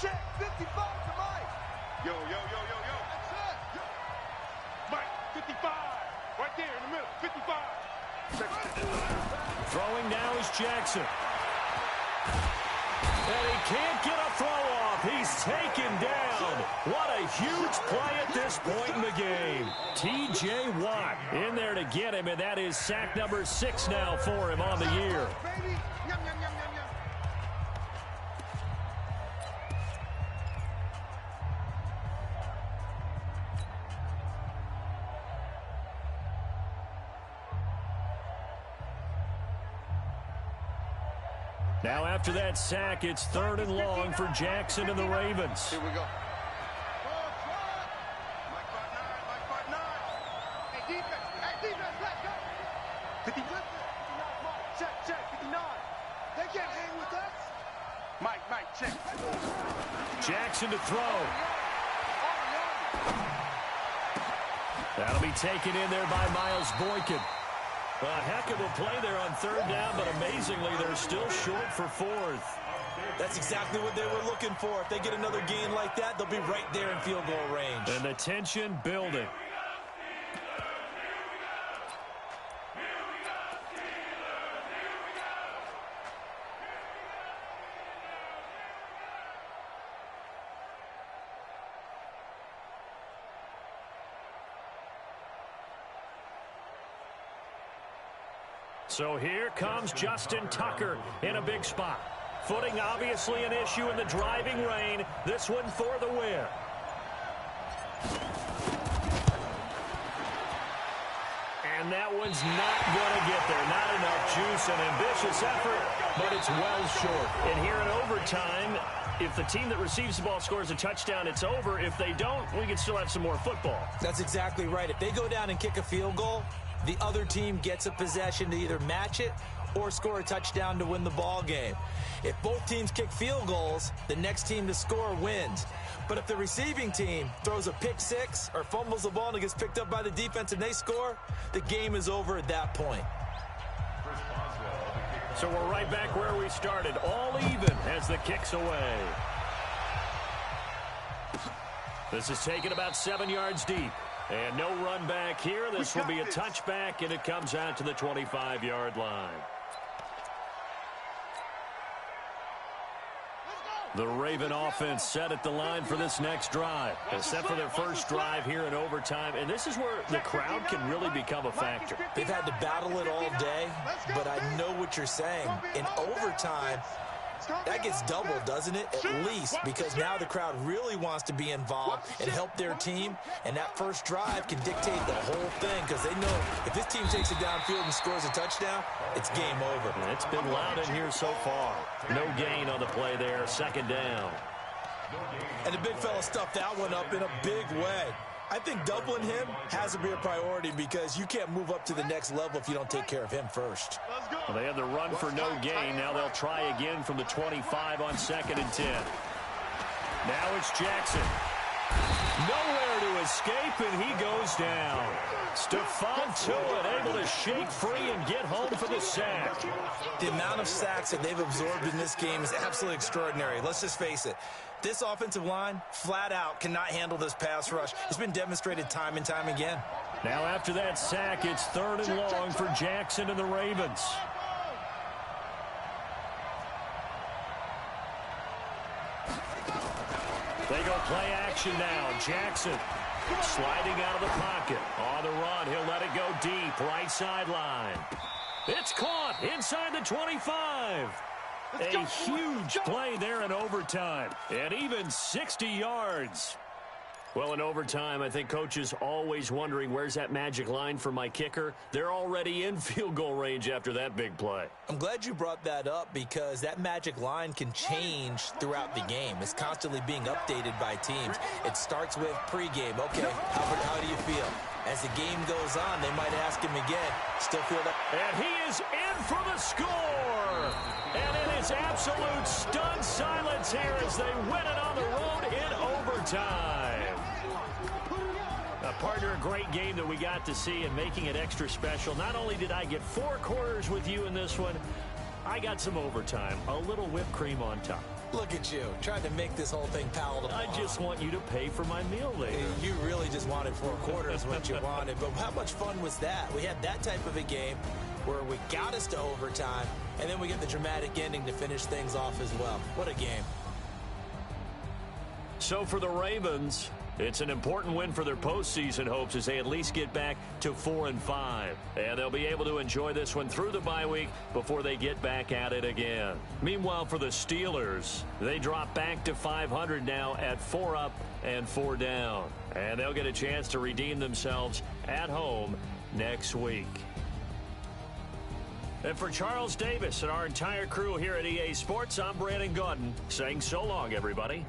Check, 55 to Mike. Yo. That's it. Mike, 55. Right there in the middle, 55. Throwing now is Jackson. And he can't get a throw off. He's taken down. What a huge play at this point in the game. T.J. Watt in there to get him, and that is sack number 6 now for him on the year. Baby. Yum, yum, yum, yum, yum. Now after that sack, it's 3rd and long for Jackson and the Ravens. Here we go. Mike 5'9", Hey, defense, let's go. 50. Check, 59. They can't hang with us. Mike, check. Jackson to throw. That'll be taken in there by Miles Boykin. A heck of a play there on 3rd down, but amazingly, they're still short for 4th. That's exactly what they were looking for. If they get another gain like that, they'll be right there in field goal range. And the tension building. So here comes Justin Tucker in a big spot. Footing obviously an issue in the driving rain. This one for the win. And that one's not going to get there. Not enough juice, an ambitious effort, but it's well short. And here in overtime, if the team that receives the ball scores a touchdown, it's over. If they don't, we can still have some more football. That's exactly right. If they go down and kick a field goal, the other team gets a possession to either match it or score a touchdown to win the ball game. If both teams kick field goals, the next team to score wins. But if the receiving team throws a pick 6 or fumbles the ball and it gets picked up by the defense and they score, the game is over at that point. So we're right back where we started, all even as the kick's away. This is taken about 7 yards deep. And no run back here. This will be a touchback, and it comes out to the 25-yard line. The Raven offense set at the line for this next drive. Set for their first drive here in overtime. And this is where the crowd can really become a factor. They've had to battle it all day, but I know what you're saying. In overtime, that gets doubled, doesn't it? At least, because now the crowd really wants to be involved and help their team, and that first drive can dictate the whole thing because they know if this team takes it downfield and scores a touchdown, it's game over. And it's been loud in here so far. No gain on the play there, 2nd down. And the big fella stuffed that one up in a big way. I think doubling him has to be a priority because you can't move up to the next level if you don't take care of him first. Well, they had the run for no gain. Now they'll try again from the 25 on 2nd and 10. Now it's Jackson. Nowhere to escape, and he goes down. Stephon Tuitt able to shake free and get home for the sack. The amount of sacks that they've absorbed in this game is absolutely extraordinary. Let's just face it. This offensive line, flat out, cannot handle this pass rush. It's been demonstrated time and time again. Now after that sack, it's 3rd and long for Jackson and the Ravens. They go play action now. Jackson sliding out of the pocket. On the run, he'll let it go deep. Right sideline. It's caught inside the 25. A huge play there in overtime. And even 60 yards. Well, in overtime, I think coaches always wondering, where's that magic line for my kicker? They're already in field goal range after that big play. I'm glad you brought that up because that magic line can change throughout the game. It's constantly being updated by teams. It starts with pregame. Okay, how do you feel? As the game goes on, they might ask him again. Still feel that? And he is in for the score. And it is absolute stunned silence here as they win it on the road in overtime. Partner, a great game that we got to see and making it extra special. Not only did I get 4 quarters with you in this one, I got some overtime, a little whipped cream on top. Look at you, trying to make this whole thing palatable. I just want you to pay for my meal later. You really just wanted 4 quarters what you wanted, but how much fun was that? We had that type of a game where we got us to overtime, and then we get the dramatic ending to finish things off as well. What a game. So for the Ravens, it's an important win for their postseason hopes as they at least get back to 4-5. And they'll be able to enjoy this one through the bye week before they get back at it again. Meanwhile, for the Steelers, they drop back to 500 now at 4 up and 4 down. And they'll get a chance to redeem themselves at home next week. And for Charles Davis and our entire crew here at EA Sports, I'm Brandon Gaudin saying so long, everybody.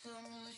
Tell me